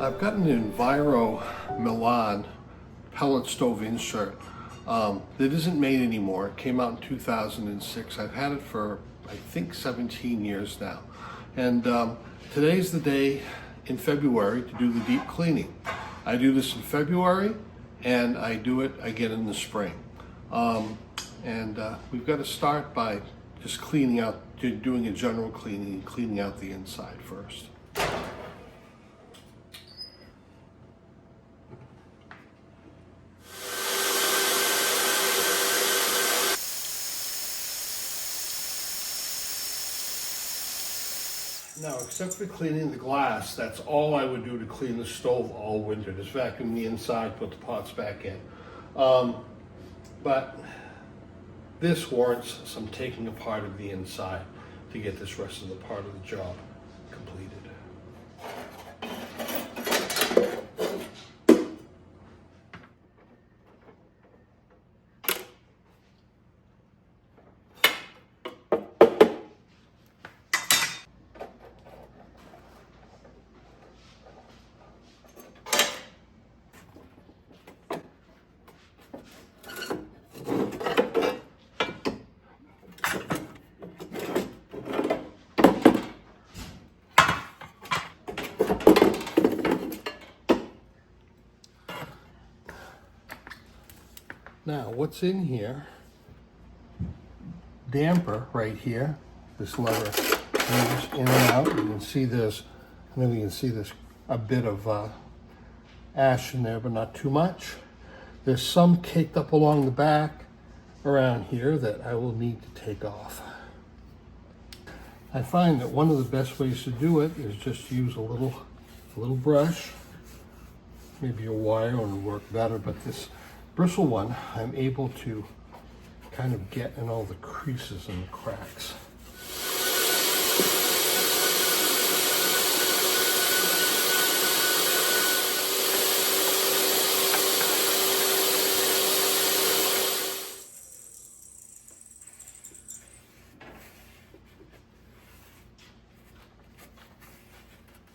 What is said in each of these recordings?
I've got an Enviro Milan pellet stove insert that isn't made anymore. It came out in 2006. I've had it for, I think, 17 years now. And today's the day in February to do the deep cleaning. I do this in February and I do it again in the spring. We've got to start by just cleaning out, doing a general cleaning and cleaning out the inside first. Now, except for cleaning the glass, that's all I would do to clean the stove all winter. Just vacuum the inside, put the pots back in. But this warrants some taking apart of the inside to get this rest of the part of the job completed. Now, what's in here, damper right here, this lever moves in and out. You can see this, and then we can see this, a bit of ash in there, but not too much. There's some caked up along the back around here that I will need to take off. I find that one of the best ways to do it is just use a little brush. Maybe a wire would work better, but this bristle one, I'm able to kind of get in all the creases and the cracks.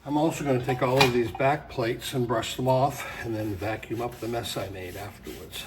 I'm also going to take all of these back plates and brush them off and then vacuum up the mess I made afterwards.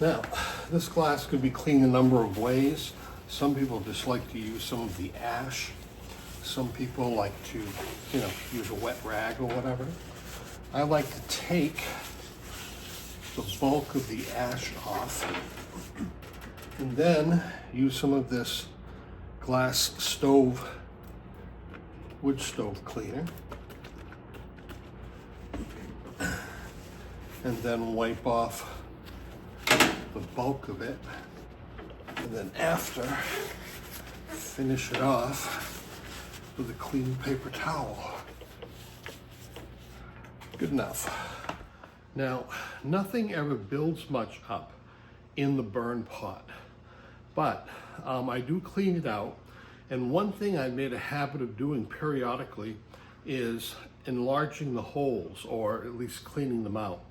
Now, this glass could be cleaned a number of ways. Some people just like to use some of the ash. Some people like to, use a wet rag or whatever. I like to take the bulk of the ash off and then use some of this glass stove, wood stove cleaner, and then wipe off the bulk of it, and then after, finish it off with a clean paper towel. Good enough. Now, nothing ever builds much up in the burn pot, but I do clean it out, and one thing I made a habit of doing periodically is enlarging the holes, or at least cleaning them out.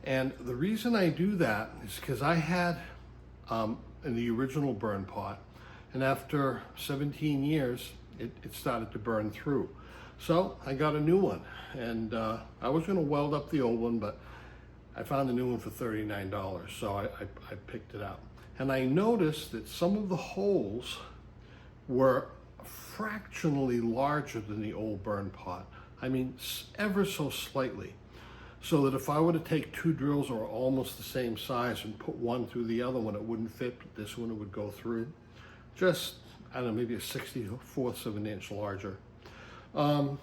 And the reason I do that is because I had in the original burn pot, and after 17 years, it started to burn through. So I got a new one, and I was going to weld up the old one, but I found a new one for $39, so I picked it up. And I noticed that some of the holes were fractionally larger than the old burn pot. I mean, ever so slightly. So that if I were to take two drills that were almost the same size and put one through the other one, it wouldn't fit, but this one it would go through. Just, I don't know, maybe a 64th of an inch larger. And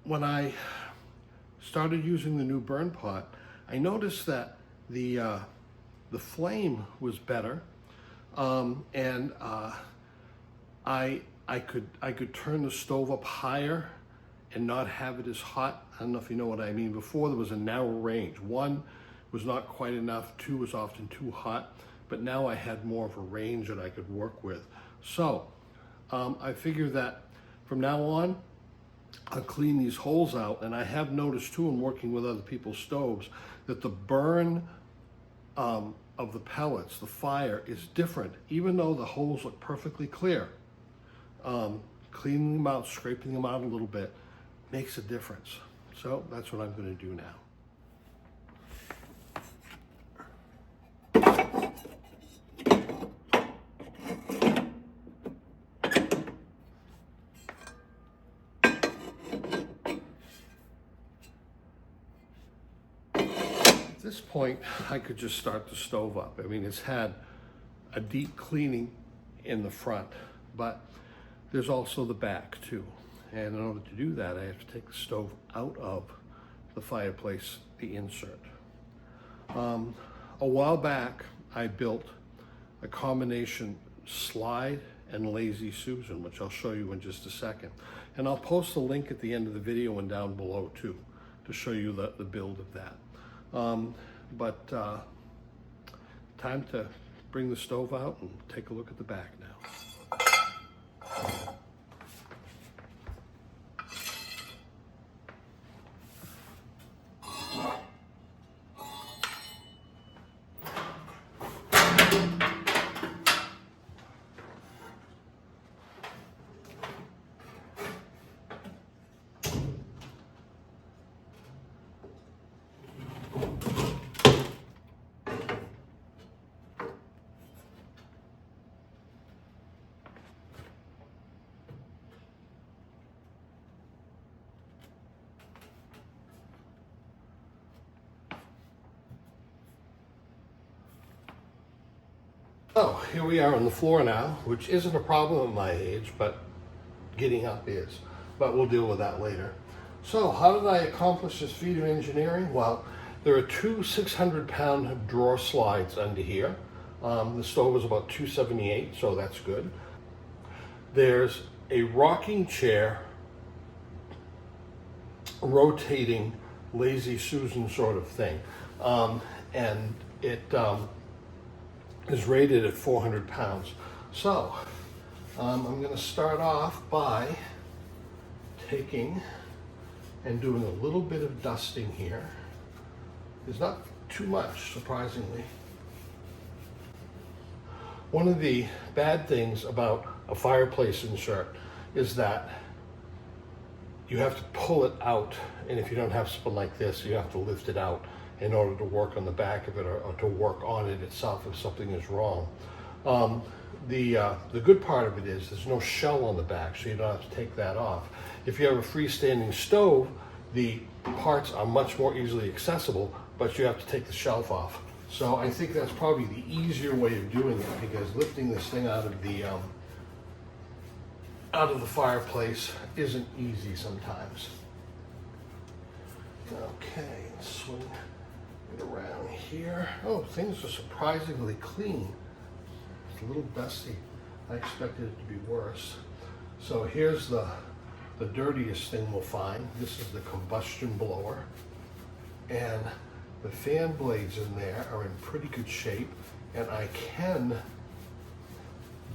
when I started using the new burn pot, I noticed that the flame was better, I could turn the stove up higher and not have it as hot. I don't know if you know what I mean. Before there was a narrow range. 1 was not quite enough, 2 was often too hot, but now I had more of a range that I could work with. So I figure that from now on, I'll clean these holes out, and I have noticed too in working with other people's stoves that the burn of the pellets, the fire, is different, even though the holes look perfectly clear. Cleaning them out, scraping them out a little bit makes a difference. So that's what I'm going to do now. At this point, I could just start the stove up. I mean, it's had a deep cleaning in the front, but there's also the back too. And in order to do that, I have to take the stove out of the fireplace, the insert. A while back, I built a combination slide and Lazy Susan, which I'll show you in just a second. And I'll post a link at the end of the video and down below too, to show you the build of that. Time to bring the stove out and take a look at the back now. So here we are on the floor now, which isn't a problem at my age, but getting up is. But we'll deal with that later. So how did I accomplish this feat of engineering? Well, there are 2 600-pound drawer slides under here. The stove is about 278, so that's good. There's a rocking chair, rotating Lazy Susan sort of thing. And it is rated at 400 pounds. So I'm going to start off by taking and doing a little bit of dusting here. There's not too much, surprisingly. One of the bad things about a fireplace insert is that you have to pull it out, and if you don't have something like this, you have to lift it out in order to work on the back of it or to work on it itself if something is wrong. The good part of it is there's no shell on the back, so you don't have to take that off. If you have a freestanding stove, the parts are much more easily accessible, but you have to take the shelf off. So I think that's probably the easier way of doing it, because lifting this thing out of the fireplace isn't easy sometimes. Okay, let's swing it around here. Oh, things are surprisingly clean. It's a little dusty. I expected it to be worse. So here's the dirtiest thing we'll find. This is the combustion blower. And the fan blades in there are in pretty good shape, and I can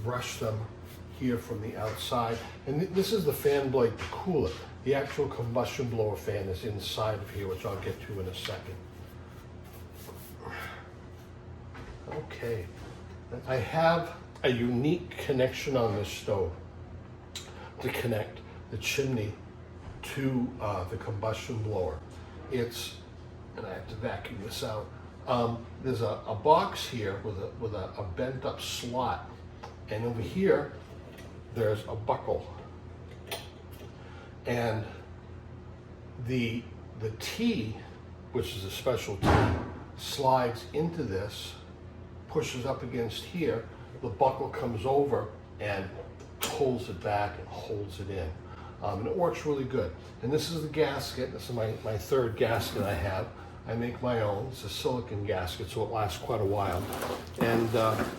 brush them here from the outside. And this is the fan blade to cool it. The actual combustion blower fan is inside of here, which I'll get to in a second. Okay, I have a unique connection on this stove to connect the chimney to the combustion blower. And I have to vacuum this out. There's a box here with a bent up slot, and over here there's a buckle, and the T, which is a special T, slides into this, pushes up against here, the buckle comes over and pulls it back and holds it in. And it works really good. And this is the gasket. This is my third gasket I have. I make my own. It's a silicone gasket, so it lasts quite a while. And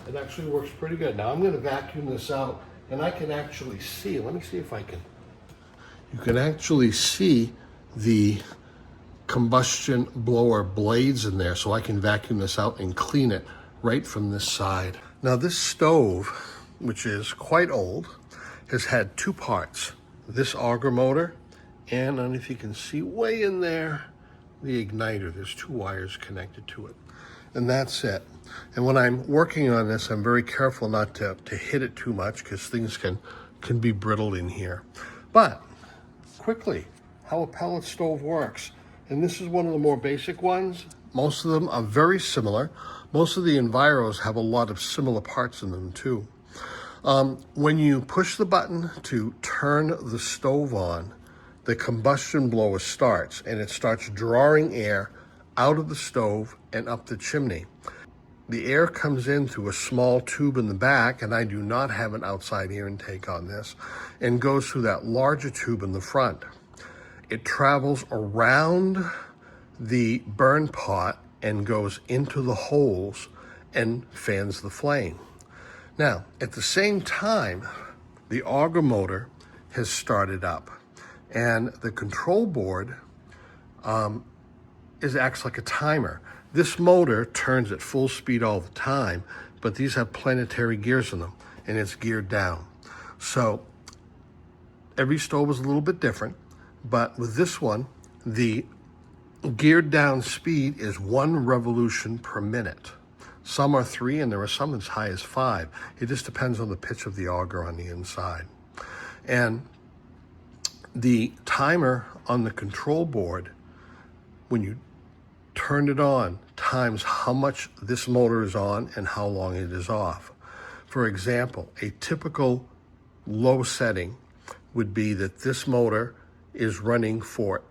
it actually works pretty good. Now I'm going to vacuum this out, and I can actually see. Let me see if I can. you can actually see the combustion blower blades in there, so I can vacuum this out and clean it right from this side. Now this stove, which is quite old, has had two parts. This auger motor, and I don't know if you can see way in there, the igniter. There's two wires connected to it. And that's it. And when I'm working on this, I'm very careful not to hit it too much, because things can be brittle in here. But quickly, how a pellet stove works. And this is one of the more basic ones. Most of them are very similar. Most of the Enviros have a lot of similar parts in them too. When you push the button to turn the stove on, the combustion blower starts, and it starts drawing air out of the stove and up the chimney. The air comes in through a small tube in the back, and I do not have an outside air intake on this, and goes through that larger tube in the front. It travels around the burn pot and goes into the holes and fans the flame. Now, at the same time, the auger motor has started up, and the control board acts like a timer. This motor turns at full speed all the time, but these have planetary gears in them, and it's geared down. So every stove is a little bit different, but with this one, the geared down speed is 1 revolution per minute. Some are 3, and there are some as high as 5. It just depends on the pitch of the auger on the inside. And the timer on the control board, when you turn it on, times how much this motor is on and how long it is off. For example, a typical low setting would be that this motor is running for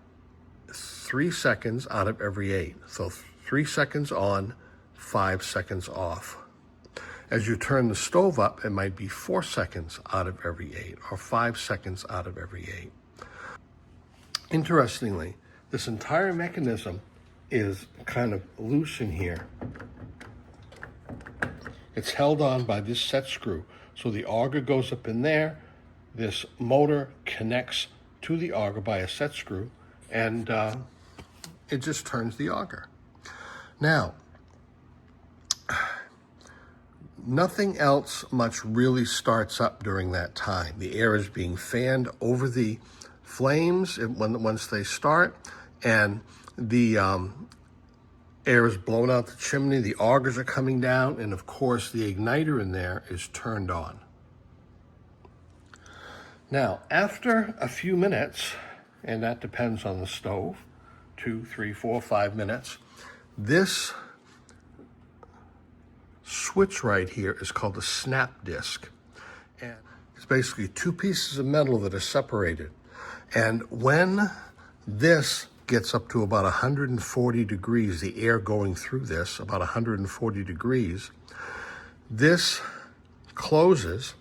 3 seconds out of every 8. So 3 seconds on, 5 seconds off. As you turn the stove up, it might be 4 seconds out of every 8 or 5 seconds out of every 8. Interestingly, this entire mechanism is kind of loose in here. It's held on by this set screw. So the auger goes up in there, this motor connects to the auger by a set screw, and it just turns the auger. Now, nothing else much really starts up during that time. The air is being fanned over the flames once they start, and the air is blown out the chimney, the augers are coming down, and of course the igniter in there is turned on. Now, after a few minutes, and that depends on the stove, 2, 3, 4, 5 minutes, this switch right here is called a snap disc. And it's basically 2 pieces of metal that are separated. And when this gets up to about 140 degrees, the air going through this, about 140 degrees, this closes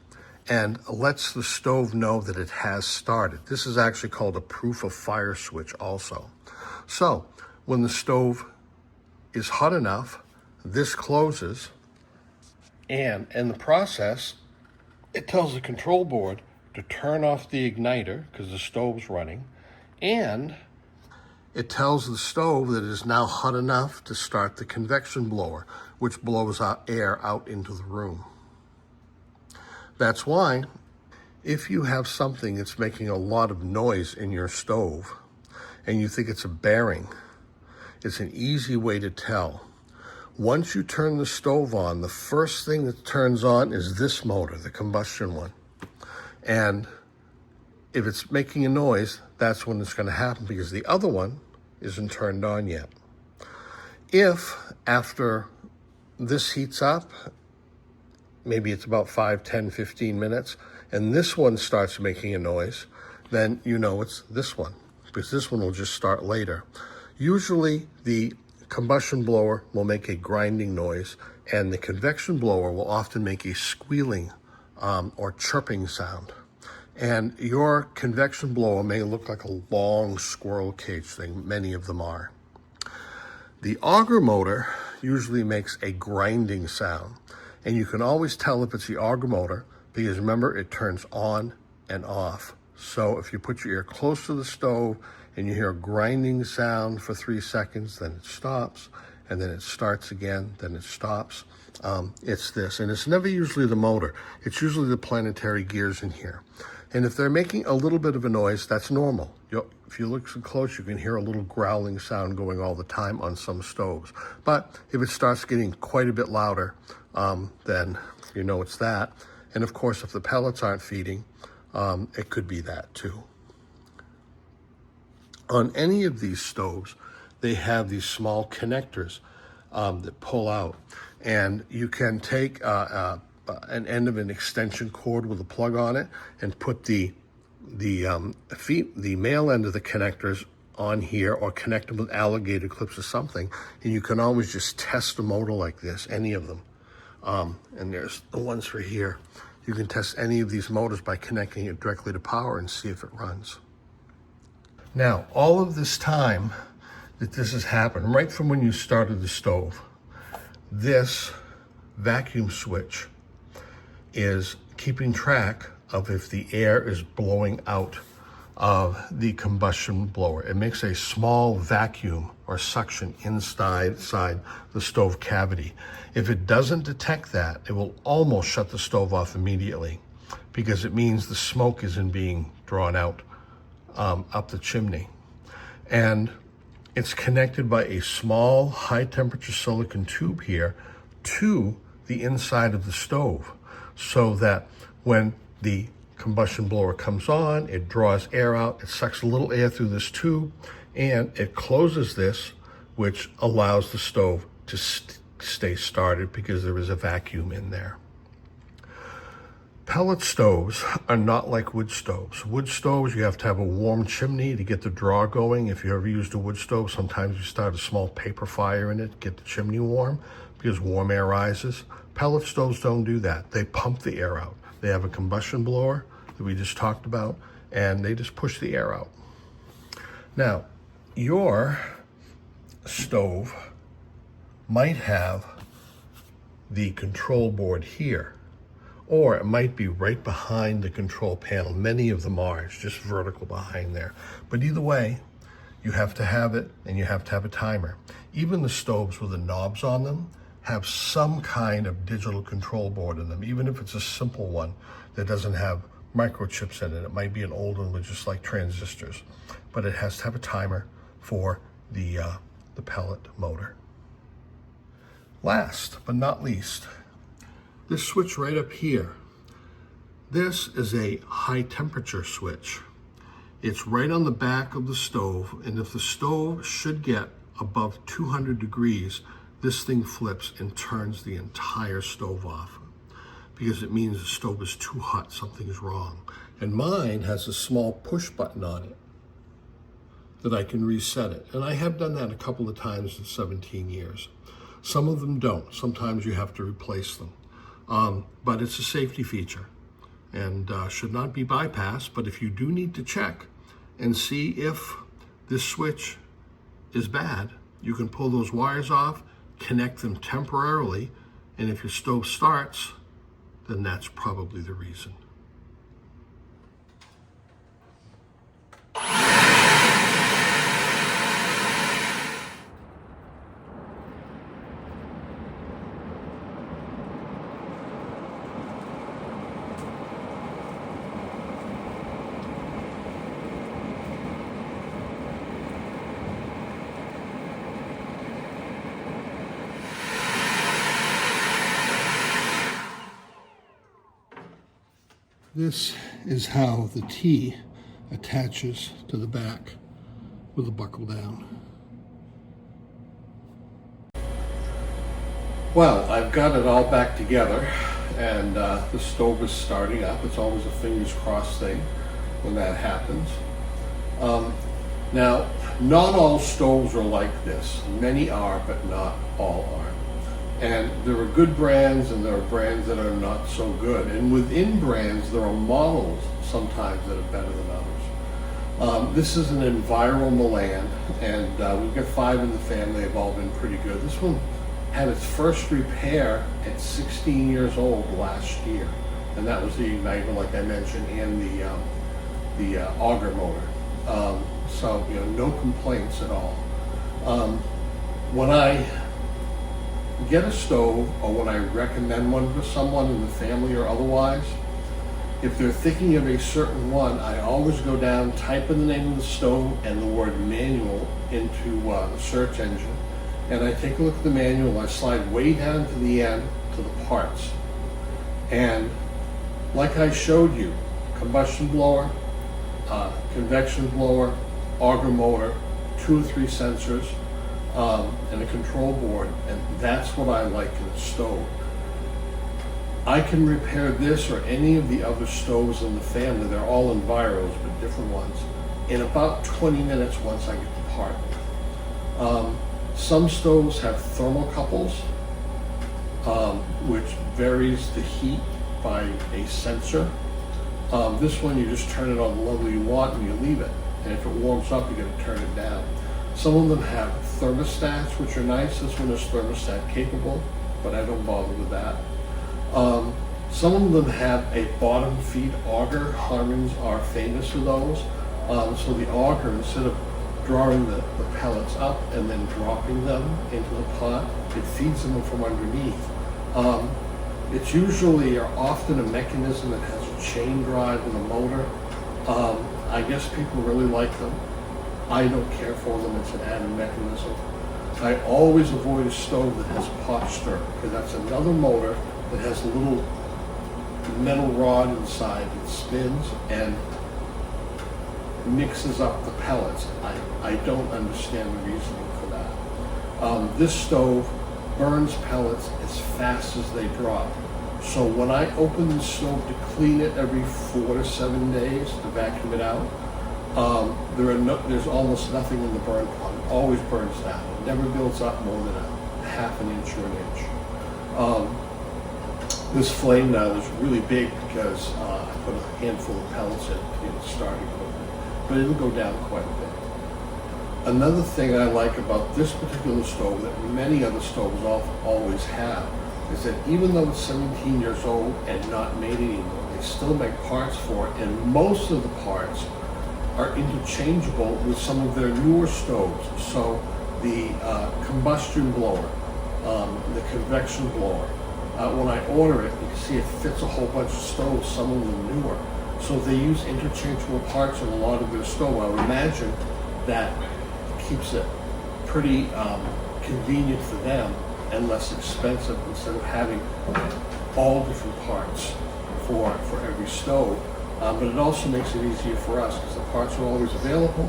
and lets the stove know that it has started. This is actually called a proof of fire switch also. So when the stove is hot enough, this closes, and in the process, it tells the control board to turn off the igniter because the stove's running, and it tells the stove that it is now hot enough to start the convection blower, which blows out air out into the room. That's why if you have something that's making a lot of noise in your stove and you think it's a bearing, it's an easy way to tell. Once you turn the stove on, the first thing that turns on is this motor, the combustion one. And if it's making a noise, that's when it's going to happen, because the other one isn't turned on yet. If after this heats up, maybe it's about 5, 10, 15 minutes, and this one starts making a noise, then you know it's this one, because this one will just start later. Usually the combustion blower will make a grinding noise, and the convection blower will often make a squealing or chirping sound. And your convection blower may look like a long squirrel cage thing. Many of them are. The auger motor usually makes a grinding sound, and you can always tell if it's the auger motor because remember, it turns on and off. So if you put your ear close to the stove and you hear a grinding sound for 3 seconds, then it stops, and then it starts again, then it stops. It's this, and it's never usually the motor. It's usually the planetary gears in here. And if they're making a little bit of a noise, that's normal. If you look so close, you can hear a little growling sound going all the time on some stoves. But if it starts getting quite a bit louder, then you know it's that. And of course, if the pellets aren't feeding, it could be that too. On any of these stoves, they have these small connectors that pull out. And you can take an end of an extension cord with a plug on it and put the male end of the connectors on here, or connect them with alligator clips or something, and you can always just test a motor like this, any of them. And there's the ones for here. You can test any of these motors by connecting it directly to power and see if it runs. Now, all of this time that this has happened, right from when you started the stove, this vacuum switch is keeping track of if the air is blowing out of the combustion blower. It makes a small vacuum or suction inside the stove cavity. If it doesn't detect that, it will almost shut the stove off immediately, because it means the smoke isn't being drawn out up the chimney. And it's connected by a small high temperature silicon tube here to the inside of the stove, so that when the combustion blower comes on, it draws air out, it sucks a little air through this tube, and it closes this, which allows the stove to stay started because there is a vacuum in there. Pellet stoves are not like wood stoves. Wood stoves, you have to have a warm chimney to get the draw going. If you ever used a wood stove, sometimes you start a small paper fire in it, get the chimney warm, because warm air rises. Pellet stoves don't do that. They pump the air out. They have a combustion blower that we just talked about, and they just push the air out. Now, your stove might have the control board here, or it might be right behind the control panel. Many of them are, it's just vertical behind there. But either way, you have to have it, and you have to have a timer. Even the stoves with the knobs on them have some kind of digital control board in them, even if it's a simple one that doesn't have microchips in it. It might be an old one with just like transistors, but it has to have a timer for the pellet motor. Last but not least, this switch right up here, this is a high temperature switch. It's right on the back of the stove, and if the stove should get above 200 degrees, this thing flips and turns the entire stove off, because it means the stove is too hot, something is wrong. And mine has a small push button on it that I can reset it. And I have done that a couple of times in 17 years. Some of them don't. Sometimes you have to replace them. But it's a safety feature and should not be bypassed. But if you do need to check and see if this switch is bad, you can pull those wires off, connect them temporarily, and if your stove starts, then that's probably the reason. This is how the T attaches to the back with a buckle down. Well, I've got it all back together, and the stove is starting up. It's always a fingers crossed thing when that happens. Now, not all stoves are like this. Many are, but not all are. And there are good brands and there are brands that are not so good. And within brands, there are models sometimes that are better than others. This is an Enviro Milan, and we've got 5 in the family. They've all been pretty good. This one had its first repair at 16 years old last year. And that was the igniter, like I mentioned, and the auger motor. So, you know, no complaints at all. When I get a stove, or when I recommend one to someone in the family or otherwise, if they're thinking of a certain one, I always go down, type in the name of the stove and the word manual into the search engine, and I take a look at the manual. I slide way down to the end to the parts, and like I showed you, combustion blower, convection blower, auger motor, 2 or 3 sensors, and a control board, and that's what I like in a stove. I can repair this or any of the other stoves in the family, they're all Enviros, but different ones, in about 20 minutes once I get the part. Some stoves have thermocouples, which varies the heat by a sensor. This one, you just turn it on the level you want and you leave it. And if it warms up, you gotta turn it down. Some of them have thermostats, which are nice. This one is thermostat capable, but I don't bother with that. Some of them have a bottom feed auger. Harmons are famous for those. So the auger, instead of drawing the pellets up and then dropping them into the pot, it feeds them from underneath. It's usually or often a mechanism that has a chain drive and a motor. I guess people really like them. I don't care for them. It's an added mechanism. I always avoid a stove that has pot stir, because that's another motor that has a little metal rod inside that spins and mixes up the pellets. I don't understand the reasoning for that. This stove burns pellets as fast as they drop. So when I open the stove to clean it every 4 to 7 days to vacuum it out, there's almost nothing in the burn pot. It always burns down. It never builds up more than a half an inch or an inch. This flame now is really big because I put a handful of pellets in to get it started with it, but it'll go down quite a bit. Another thing I like about this particular stove that many other stoves always have is that even though it's 17 years old and not made anymore, they still make parts for it, and most of the parts are interchangeable with some of their newer stoves. So the combustion blower, the convection blower, when I order it, you can see it fits a whole bunch of stoves, some of them newer. So they use interchangeable parts in a lot of their stove. I would imagine that keeps it pretty convenient for them and less expensive, instead of having all different parts for every stove. But it also makes it easier for us because the parts are always available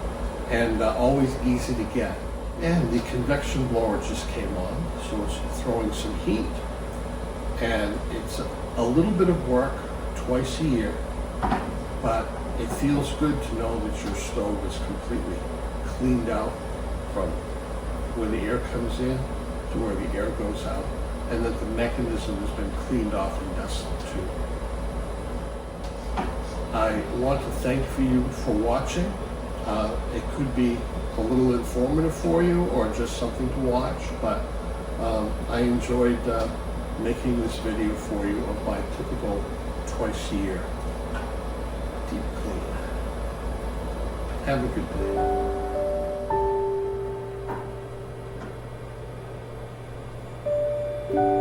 and always easy to get. And the convection blower just came on, so it's throwing some heat. And it's a little bit of work twice a year, but it feels good to know that your stove is completely cleaned out from where the air comes in to where the air goes out, and that the mechanism has been cleaned off and dusted too. I want to thank you for watching. It could be a little informative for you or just something to watch, but I enjoyed making this video for you of my typical twice a year deep clean. Have a good day.